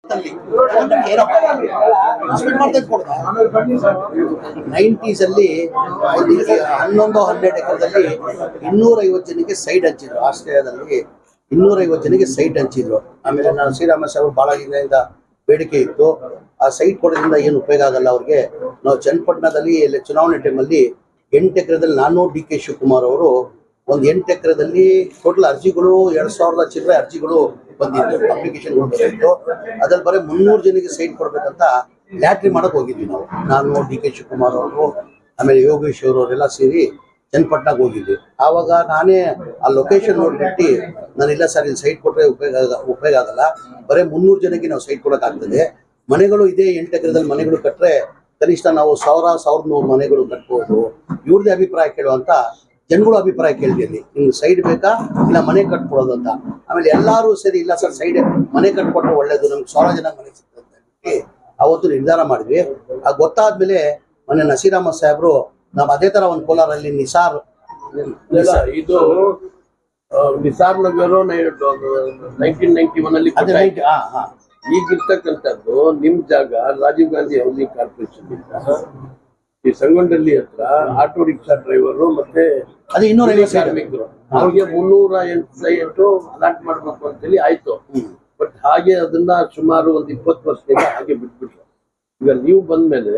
90s ಅಲ್ಲಿ 11-12 ಎಕರೆದಲ್ಲಿ 250 ಜನಕ್ಕೆ site ಹಂಚಿದ್ರು. ಆಸ್ಟ್ರೇಲಿಯಾದಲ್ಲಿ 250 ಜನಕ್ಕೆ ಸೈಟ್ ಹಂಚಿದ್ರು. ಆಮೇಲೆ ನಾನು ಶ್ರೀರಾಮ ಸಾಹೇಬ್ ಬಹಳ ದಿನದಿಂದ ಬೇಡಿಕೆ ಇತ್ತು, ಆ ಸೈಟ್ ಕೊಡೋದ್ರಿಂದ ಏನು ಉಪಯೋಗ ಆಗಲ್ಲ ಅವ್ರಿಗೆ. ನಾವು ಚನ್ನಪಟ್ಟಣದಲ್ಲಿ ಚುನಾವಣೆ ಟೈಮಲ್ಲಿ 8 ಎಕರೆದಲ್ಲಿ ನಾನು ಡಿ ಕೆ ಶಿವಕುಮಾರ್ ಅವರು ಒಂದು 8 ಎಕರೆದಲ್ಲಿ ಟೋಟಲ್ ಅರ್ಜಿಗಳು 2000 ಚಿಲ್ಲರೆ ಅರ್ಜಿಗಳು ಬಂದಿತ್ತು, ಅಪ್ಲಿಕೇಶನ್ಗಳು ಬಂದಿತ್ತು. ಅದ್ರಲ್ಲಿ ಬರೀ 300 ಜನಕ್ಕೆ ಸೈಟ್ ಕೊಡ್ಬೇಕಂತ ಲ್ಯಾಟ್ರಿ ಮಾಡಕ್ ಹೋಗಿದ್ವಿ ನಾವು. ನಾನು ಡಿ ಕೆ ಶಿವಕುಮಾರ್ ಅವರು ಆಮೇಲೆ ಯೋಗೇಶ್ ಅವರೆಲ್ಲ ಸೇರಿ ಚನ್ನಪಟ್ಟಣಕ್ಕೆ ಹೋಗಿದ್ವಿ. ಆವಾಗ ನಾನೇ ಆ ಲೊಕೇಶನ್ ನೋಡ್ಬಿಟ್ಟು ನಾನಿಲ್ಲ ಸರ್ ಇಲ್ಲಿ ಸೈಟ್ ಕೊಟ್ಟರೆ ಉಪಯೋಗ ಆಗಲ್ಲ, ಬರೀ 300 ಜನಕ್ಕೆ ನಾವು ಸೈಟ್ ಕೊಡೋಕ್ಕಾಗ್ತದೆ. ಮನೆಗಳು ಇದೇ 8 ಎಕರೆದಲ್ಲಿ ಮನೆಗಳು ಕಟ್ಟರೆ ಕನಿಷ್ಠ ನಾವು 1000-1100 ಮನೆಗಳು ಕಟ್ಬೋದು, ಇವ್ರದ್ದೇ ಅಭಿಪ್ರಾಯ ಕೇಳುವಂತ ಜನಗಳು ಅಭಿಪ್ರಾಯ ಕೇಳಿದ್ದೀನಿ. ನಿಮ್ಗೆ ಸೈಡ್ ಬೇಕಾ ಇಲ್ಲ ಮನೆ ಕಟ್ಕೊಡೋದು ಅಂತ. ಆಮೇಲೆ ಎಲ್ಲರೂ ಸರಿ ಇಲ್ಲ ಸರ್ ಸೈಡ್ ಮನೆ ಕಟ್ಕೊಟ್ರೆ ಒಳ್ಳೇದು, ನಮ್ಗೆ 1000 ಜನ ಮನೆ ಸಿಗ್ತದೆ ಅಂತ ಹೇಳಿ ಅವತ್ತು ನಿರ್ಧಾರ ಮಾಡಿದ್ವಿ. ಆ ಗೊತ್ತಾದ್ಮೇಲೆ ಮೊನ್ನೆ ನಸೀರ್ ಅಹಮದ್ ಸಾಹೇಬ್ರು ನಾವು ಅದೇ ತರ ಒಂದು ಕೋಲಾರಲ್ಲಿ ನಿಸಾರ್ ಇದು ನಿಸಾರ್ ನಗರ 1991 ಅಲ್ಲಿ ಈಗಿರ್ತಕ್ಕಂಥದ್ದು ನಿಮ್ ಜಾಗ ರಾಜೀವ್ ಗಾಂಧಿ ಹೌಸಿಂಗ್ ಕಾರ್ಪೊರೇಷನ್ ಇಂದ ಈ ಸಂಗೊಂಡಲ್ಲಿ ಹತ್ರ ಆಟೋ ರಿಕ್ಷಾ ಡ್ರೈವರು ಮತ್ತೆ ಅದು 250 ಕಾರ್ಮಿಕರು ಅವ್ರಿಗೆ 308 ಸೈಟ್ ಅಲಾಟ್ ಮಾಡ್ಬೇಕು ಅಂತೇಳಿ ಆಯ್ತು. ಬಟ್ ಹಾಗೆ ಅದನ್ನ ಸುಮಾರು ಒಂದು 20 ವರ್ಷದಿಂದ ಹಾಗೆ ಬಿಟ್ಬಿಟ್ರು. ಈಗ ನೀವು ಬಂದ್ಮೇಲೆ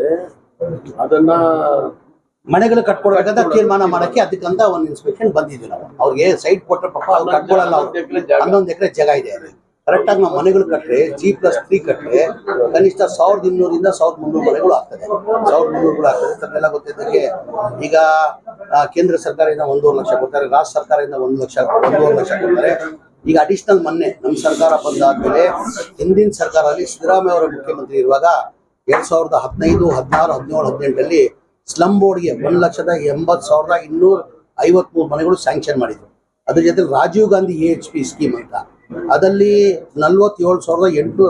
ಅದನ್ನ ಮನೆಗಳು ಕಟ್ಕೊಡ್ಬೇಕಂತ ತೀರ್ಮಾನ ಮಾಡಕ್ಕೆ ಅದಕ್ಕಂತ ಒಂದು ಇನ್ಸ್ಪೆಕ್ಷನ್ ಬಂದಿದ್ವಿ ನಾವು. ಅವ್ರಿಗೆ ಸೈಟ್ ಕೊಟ್ಟರೆ ಪಾಪ ಅವ್ರು ಕಟ್ಕೊಳಲ್ಲ. 11 ಎಕರೆ ಜಾಗ ಇದೆ, ಕರೆಕ್ಟ್ ಆಗಿ ನಾವು ಮನೆಗಳು ಕಟ್ಟರೆ G+3 ಕಟ್ಟರೆ ಕನಿಷ್ಠ 1200 1300 ಮನೆಗಳು ಆಗ್ತದೆ. 1300 ಆಗ್ತದೆ. ತಮ್ಮೆಲ್ಲ ಗೊತ್ತಿದ್ದಂಗೆ ಈಗ ಕೇಂದ್ರ ಸರ್ಕಾರದಿಂದ 1.5 ಲಕ್ಷ ಕೊಡ್ತಾರೆ, ರಾಜ್ಯ ಸರ್ಕಾರದಿಂದ 1.5 ಲಕ್ಷ ಕೊಡ್ತಾರೆ. ಈಗ ಅಡಿಷನಲ್ ಮೊನ್ನೆ ನಮ್ಮ ಸರ್ಕಾರ ಬಂದಾದ್ಮೇಲೆ ಹಿಂದಿನ ಸರ್ಕಾರದಲ್ಲಿ ಸಿದ್ದರಾಮಯ್ಯ ಅವರ ಮುಖ್ಯಮಂತ್ರಿ ಇರುವಾಗ 2015, 16, 17, 18 ಸ್ಲಮ್ ಬೋರ್ಡ್ಗೆ 1,80,253 ಮನೆಗಳು ಸ್ಯಾಂಕ್ಷನ್ ಮಾಡಿದ್ರು. ಅದ್ರ ಜೊತೆ ರಾಜೀವ್ ಗಾಂಧಿ AHP ಸ್ಕೀಮ್ ಅಂತ ಅದಲ್ಲಿ 47,860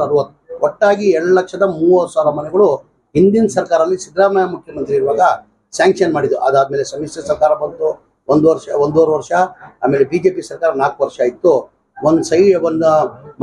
ಒಟ್ಟಾಗಿ 2,30,30,000 ಮನೆಗಳು ಹಿಂದಿನ ಸರ್ಕಾರದಲ್ಲಿ ಸಿದ್ದರಾಮಯ್ಯ ಮುಖ್ಯಮಂತ್ರಿ ಇರುವಾಗ ಸ್ಯಾಂಕ್ಷನ್ ಮಾಡಿದ್ರು. ಅದಾದ್ಮೇಲೆ ಸಮ್ಮಿಶ್ರ ಸರ್ಕಾರ ಬಂತು 1 ವರ್ಷ, ಆಮೇಲೆ BJP ಸರ್ಕಾರ 4 ವರ್ಷ ಇತ್ತು. ಒಂದು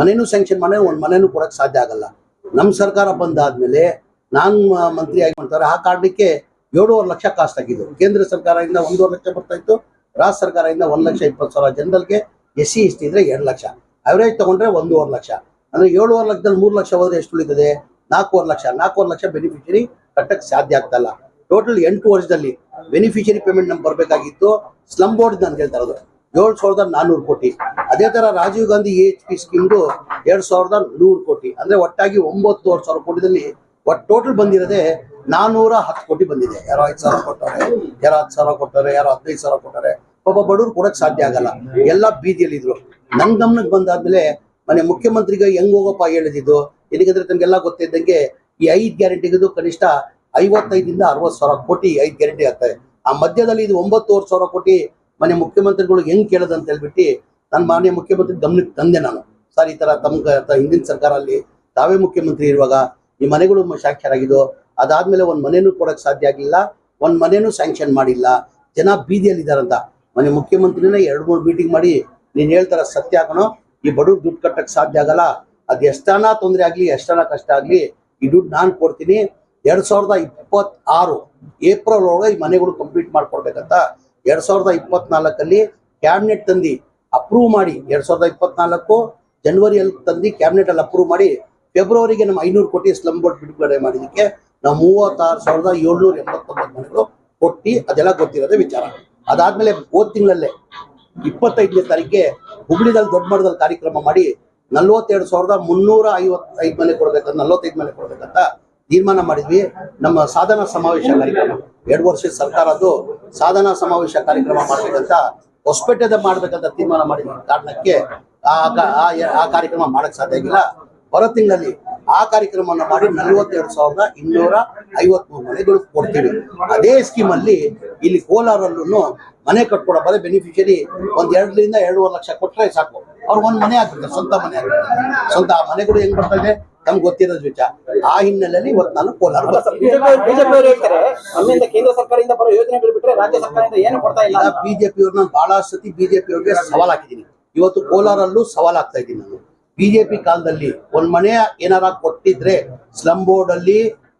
ಮನೆನೂ ಸ್ಯಾಂಕ್ಷನ್ ಮಾಡಿ ಒಂದು ಮನೆನೂ ಕೊಡಕ್ಕೆ ಸಾಧ್ಯ ಆಗಲ್ಲ. ನಮ್ಮ ಸರ್ಕಾರ ಬಂದಾದ್ಮೇಲೆ ನಾನು ಮಂತ್ರಿ ಆಗಿ ಮಾಡ್ತಾರೆ, ಆ ಕಾರಣಕ್ಕೆ 7.5 ಲಕ್ಷ ಕಾಸ್ಟ್ ಆಗಿದ್ದು. ಕೇಂದ್ರ ಸರ್ಕಾರದಿಂದ 1.5 ಲಕ್ಷ ಬರ್ತಾ ಇತ್ತು, ರಾಜ್ಯ ಸರ್ಕಾರದಿಂದ 1,20,000 ಜನರಲ್ಗೆ SC ST ಇದ್ರೆ 2 ಲಕ್ಷ, ಅವರೇಜ್ ತಗೊಂಡ್ರೆ 1.5 ಲಕ್ಷ. ಅಂದ್ರೆ 7.5 ಲಕ್ಷದಲ್ಲಿ 3 ಲಕ್ಷ ಹೋದ್ರೆ ಎಷ್ಟು ಉಳಿತದೆ? 4.5 ಲಕ್ಷ. 4.5 ಲಕ್ಷ ಬೆನಿಫಿಷರಿ ಕಟ್ಟಕ್ಕೆ ಸಾಧ್ಯ ಆಗ್ತಲ್ಲ. ಟೋಟಲ್ 8 ವರ್ಷದಲ್ಲಿ ಬೆನಿಫಿಷರಿ ಪೇಮೆಂಟ್ ನಮ್ಗೆ ಬರಬೇಕಾಗಿತ್ತು. ಸ್ಲಮ್ ಬೋರ್ಡ್ ನಾನು ಹೇಳ್ತಾ ಇರೋದು 7,400 ಕೋಟಿ. ಅದೇ ತರ ರಾಜೀವ್ ಗಾಂಧಿ AHP ಸ್ಕೀಮ್ದು 2,100 ಕೋಟಿ. ಅಂದ್ರೆ ಒಟ್ಟಾಗಿ 9,000 ಕೋಟಿದಲ್ಲಿ ಒಟ್ಟು ಟೋಟಲ್ ಬಂದಿರೋದೇ 410 ಕೋಟಿ ಬಂದಿದೆ. ಯಾರೋ 5,000 ಕೊಟ್ಟವ್ರೆ, ಯಾರೋ 10,000 ಕೊಟ್ಟವ್ರೆ, ಯಾರೋ 15,000 ಕೊಟ್ಟವ್ರೆ. ಒಬ್ಬ ಬಡವ್ರು ಕೊಡಕ್ ಸಾಧ್ಯ ಆಗಲ್ಲ, ಎಲ್ಲ ಬೀದಿಯಲ್ಲಿ ಇದ್ರು. ನನ್ ಗಮನಕ್ಕೆ ಬಂದಾದ್ಮೇಲೆ ಮನೆ ಮುಖ್ಯಮಂತ್ರಿಗೆ ಹೆಂಗ್ ಹೋಗಪ್ಪ ಹೇಳಿದ್ದು, ಏನಕ್ಕಂದ್ರೆ ತಮ್ಗೆಲ್ಲ ಗೊತ್ತಿದ್ದಂಗೆ ಈ 5 ಗ್ಯಾರಂಟಿಗೂ ಕನಿಷ್ಠ 55,000-60,000 ಕೋಟಿ 5 ಗ್ಯಾರಂಟಿ ಆಗ್ತದೆ. ಆ ಮಧ್ಯದಲ್ಲಿ ಇದು 9,000 ಕೋಟಿ ಮನೆ ಮುಖ್ಯಮಂತ್ರಿಗಳು ಹೆಂಗ್ ಕೇಳೋದಂತ ಹೇಳ್ಬಿಟ್ಟು ನನ್ನ ಮಾನ್ಯ ಮುಖ್ಯಮಂತ್ರಿ ಗಮನಕ್ಕೆ ತಂದೆ ನಾನು. ಸರ್ ಈ ತರ ಹಿಂದಿನ ಸರ್ಕಾರಲ್ಲಿ ತಾವೇ ಮುಖ್ಯಮಂತ್ರಿ ಇರುವಾಗ ಈ ಮನೆಗಳು ಸ್ಯಾಂಕ್ಷನ್ ಆಗಿದ್ದು, ಅದಾದ್ಮೇಲೆ ಒಂದು ಮನೆನೂ ಕೊಡಕ್ ಸಾಧ್ಯ ಆಗಿಲ್ಲ, ಒಂದು ಮನೆನೂ ಸ್ಯಾಂಕ್ಷನ್ ಮಾಡಿಲ್ಲ, ಜನ ಬೀದಿಯಲ್ಲಿ ಇದ್ದಾರಂತ. ಮನೆ ಮುಖ್ಯಮಂತ್ರಿನ 2-3 ಮೀಟಿಂಗ್ ಮಾಡಿ ನೀನ್ ಹೇಳ್ತಾರ ಸತ್ಯ ಹಾಕೋಣ, ಈ ಬಡವ್ರು ದುಡ್ಡು ಕಟ್ಟಕ್ ಸಾಧ್ಯ ಆಗಲ್ಲ, ಅದ್ ಎಷ್ಟನ ತೊಂದರೆ ಆಗ್ಲಿ ಎಷ್ಟನ ಕಷ್ಟ ಆಗ್ಲಿ ಈ ದುಡ್ಡು ನಾನು ಕೊಡ್ತೀನಿ. 2026 ಏಪ್ರಿಲ್ ಒಳಗೆ ಈ ಮನೆಗಳು ಕಂಪ್ಲೀಟ್ ಮಾಡ್ಕೊಡ್ಬೇಕಂತ 2024 ಕ್ಯಾಬಿನೆಟ್ ತಂದು ಅಪ್ರೂವ್ ಮಾಡಿ, 2024 ಜನವರಿಯಲ್ಲಿ ತಂದು ಕ್ಯಾಬಿನೆಟ್ ಅಲ್ಲಿ ಅಪ್ರೂವ್ ಮಾಡಿ ಫೆಬ್ರವರಿಗೆ ನಮ್ಮ 500 ಕೋಟಿ ಸ್ಲಮ್ ಬೋರ್ಡ್ ಬಿಡುಗಡೆ ಮಾಡಿದಕ್ಕೆ ನಾವು 36,789 ಮನೆಗಳು ಕೊಟ್ಟು ಅದೆಲ್ಲ ಗೊತ್ತಿರೋದೇ ವಿಚಾರ. ಅದಾದ್ಮೇಲೆ ಹೋದ ತಿಂಗಳಲ್ಲೇ 25ನೇ ತಾರೀಕಿಗೆ ಹುಬ್ಳಿದಲ್ಲಿ ದೊಡ್ಡ ಮಟ್ಟದಲ್ಲಿ ಕಾರ್ಯಕ್ರಮ ಮಾಡಿ 42,355 ಮನೆ ಕೊಡ್ಬೇಕಂತ 45 ಮನೆ ಕೊಡ್ಬೇಕಂತ ತೀರ್ಮಾನ ಮಾಡಿದ್ವಿ. ನಮ್ಮ ಸಾಧನಾ ಸಮಾವೇಶ ಕಾರ್ಯಕ್ರಮ 2 ವರ್ಷದ ಸರ್ಕಾರದ್ದು ಸಾಧನಾ ಸಮಾವೇಶ ಕಾರ್ಯಕ್ರಮ ಮಾಡ್ಬೇಕಂತ ಹೊಸಪೇಟೆದ ಮಾಡ್ಬೇಕಂತ ತೀರ್ಮಾನ ಮಾಡಿದ ಕಾರಣಕ್ಕೆ ಆ ಕಾರ್ಯಕ್ರಮ ಮಾಡಕ್ ಸಾಧ್ಯ ಆಗಿಲ್ಲ. ಬರೋ ತಿಂಗಳಲ್ಲಿ ಆ ಕಾರ್ಯಕ್ರಮವನ್ನು ಮಾಡಿ 42,253 ಮನೆಗಳು ಕೊಡ್ತೀವಿ. ಅದೇ ಸ್ಕೀಮ್ ಅಲ್ಲಿ ಇಲ್ಲಿ ಕೋಲಾರಲ್ಲೂ ಮನೆ ಕಟ್ಕೊಡೋ ಬರೀ ಬೆನಿಫಿಷರಿ 2.5 ಲಕ್ಷ ಕೊಟ್ಟರೆ ಸಾಕು, ಅವ್ರು ಒಂದು ಮನೆ ಆಗ್ತದೆ, ಸ್ವಂತ ಮನೆ ಆಗ್ತದೆ. ಸ್ವಂತ ಮನೆಗಳು ಹೆಂಗ್ ಬರ್ತಾ ಇದೆ ನಮ್ಗೆ ಗೊತ್ತಿರೋದು ವಿಚಾರ. ಆ ಹಿನ್ನೆಲೆಯಲ್ಲಿ ಇವತ್ತು ನಾನು ಕೋಲಾರ ಕೇಂದ್ರ ಸರ್ಕಾರದಿಂದ ಬರೋ ಯೋಜನೆಗಳು ಬಿಟ್ಟರೆ ರಾಜ್ಯ ಸರ್ಕಾರದಿಂದ ಏನು ಕೊಡ್ತಾ ಇಲ್ಲ. BJP ಅವ್ರನ್ನ ಬಹಳ ಸತಿ BJP ಅವ್ರಿಗೆ ಸವಾಲ್ ಹಾಕಿದ್ದೀನಿ. ಇವತ್ತು ಕೋಲಾರಲ್ಲೂ ಸವಾಲ್ ಆಗ್ತಾ ಇದ್ದೀನಿ ನಾನು. ಬಿಜೆಪಿ ಕಾಲದಲ್ಲಿ ಒಂದ್ ಮನೆ ಏನಾರ ಕೊಟ್ಟಿದ್ರೆ ಸ್ಲಮ್ ಬೋರ್ಡ್ ಅಲ್ಲಿ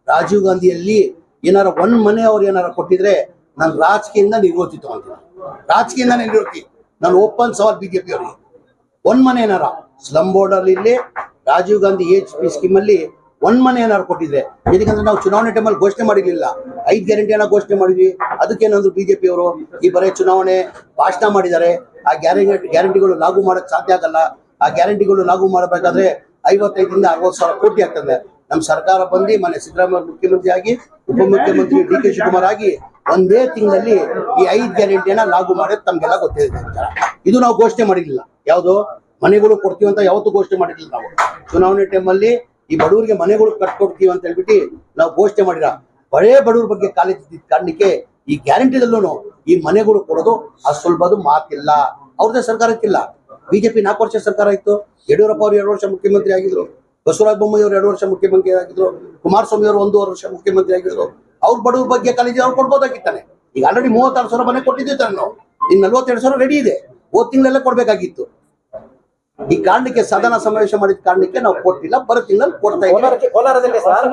ರಾಜೀವ್ ಗಾಂಧಿಯಲ್ಲಿ ಏನಾರ ಒಂದ್ ಮನೆ ಅವ್ರು ಏನಾರ ಕೊಟ್ಟಿದ್ರೆ ನಾನು ರಾಜಕೀಯದಿಂದ ನಿವೃತ್ತಿ ತಗೊಂತೀನಿ. ರಾಜಕೀಯದಿಂದ ನಿವೃತ್ತಿ. ನಾನು ಓಪನ್ ಸವಾಲ್ ಬಿಜೆಪಿ ಅವರಿಗೆ. ಒಂದ್ ಮನೆ ಏನಾರ ಸ್ಲಮ್ ಬೋರ್ಡ್ ಅಲ್ಲಿ ಇಲ್ಲಿ ರಾಜೀವ್ ಗಾಂಧಿ HP ಸ್ಕೀಮ್ ಅಲ್ಲಿ ಒಂದ್ ಮನೆ ಏನಾರು ಕೊಟ್ಟಿದ್ರೆ, ಯಾಕಂದ್ರೆ ನಾವು ಚುನಾವಣೆ ಟೈಮಲ್ಲಿ ಘೋಷಣೆ ಮಾಡಿರ್ಲಿಲ್ಲ, 5 ಗ್ಯಾರಂಟಿಯನ್ನ ಘೋಷಣೆ ಮಾಡಿದ್ವಿ. ಅದಕ್ಕೇನಂದ್ರು ಬಿಜೆಪಿ ಅವರು ಈ ಬರೀ ಚುನಾವಣೆ ಭಾಷಣ ಮಾಡಿದ್ದಾರೆ, ಆ ಗ್ಯಾರಂಟಿಗಳು ಲಾಗು ಮಾಡಕ್ ಸಾಧ್ಯ ಆಗಲ್ಲ. ಆ ಗ್ಯಾರಂಟಿಗಳು ಲಾಗು ಮಾಡಬೇಕಾದ್ರೆ 55 ರಿಂದ 60 ಸಾವಿರ ಕೋಟಿ ಆಗ್ತದೆ. ನಮ್ಮ ಸರ್ಕಾರ ಬಂದು ಮನೆ ಸಿದ್ದರಾಮಯ್ಯ ಮುಖ್ಯಮಂತ್ರಿ ಆಗಿ, ಉಪಮುಖ್ಯಮಂತ್ರಿ DK ಶಿವಕುಮಾರ್ ಆಗಿ ಒಂದೇ ತಿಂಗಳಲ್ಲಿ ಈ 5 ಗ್ಯಾರಂಟಿಯನ್ನ ಲಾಗು ಮಾಡೋದು ತಮ್ಗೆಲ್ಲ ಗೊತ್ತಿದೆ. ಇದು ನಾವು ಘೋಷಣೆ ಮಾಡಿರ್ಲಿಲ್ಲ. ಯಾವುದು ಮನೆಗಳು ಕೊಡ್ತೀವಿ ಅಂತ ಯಾವತ್ತೂ ಘೋಷಣೆ ಮಾಡಿರ್ಲಿಲ್ಲ. ನಾವು ಚುನಾವಣೆ ಟೈಮಲ್ಲಿ ಈ ಬಡವರಿಗೆ ಮನೆಗಳು ಕಟ್ಕೊಡ್ತೀವಿ ಅಂತ ಹೇಳ್ಬಿಟ್ಟು ನಾವು ಘೋಷಣೆ ಮಾಡಿರ. ಬಡೇ ಬಡವ್ರ ಬಗ್ಗೆ ಕಾಲೇಜ್ ಕಾರಣಕ್ಕೆ ಈ ಗ್ಯಾರಂಟಿದಲ್ಲೂ ಈ ಮನೆಗಳು ಕೊಡೋದು ಅದು ಸ್ವಲ್ಪದು ಮಾತಿಲ್ಲ. ಅವ್ರದ್ದೇ ಸರ್ಕಾರ ಇತ್ತಿಲ್ಲ. ಬಿಜೆಪಿ 4 ವರ್ಷ ಸರ್ಕಾರ ಇತ್ತು. ಯಡಿಯೂರಪ್ಪ ಅವರು 2 ವರ್ಷ ಮುಖ್ಯಮಂತ್ರಿ ಆಗಿದ್ರು. ಬಸವರಾಜ ಬೊಮ್ಮಾಯಿ ಅವರು 2 ವರ್ಷ ಮುಖ್ಯಮಂತ್ರಿ ಆಗಿದ್ರು. ಕುಮಾರಸ್ವಾಮಿ ಅವರು 1 ವರ್ಷ ಮುಖ್ಯಮಂತ್ರಿ ಆಗಿದ್ರು. ಅವ್ರ ಬಡವ್ರ ಬಗ್ಗೆ ಕಾಲೇಜ್ ಅವ್ರು ಕೊಡ್ಬೋದಾಗಿತ್ತಾನೆ. ಈಗ ಆಲ್ರೆಡಿ 36 ಸಾವಿರ ಮನೆ ಕೊಟ್ಟಿದ್ದೀವಿ ತಾನೆ ನಾವು. ಇನ್ನು 42 ಸಾವಿರ ರೆಡಿ ಇದೆ. ಹೋದ ತಿಂಗಳೆಲ್ಲ ಕೊಡ್ಬೇಕಾಗಿತ್ತು. ಈ ಕಾರಣಕ್ಕೆ ಸದನ ಸಮಾವೇಶ ಮಾಡಿದ ಕಾರಣಕ್ಕೆ ನಾವು ಕೊಟ್ಟಿಲ್ಲ. ಬರೋ ತಿಂಗಳಲ್ಲಿ ಕೊಡ್ತಾ ಇದ್ದೀವಿ. ಕೋಲಾರದಲ್ಲಿ ಸರ್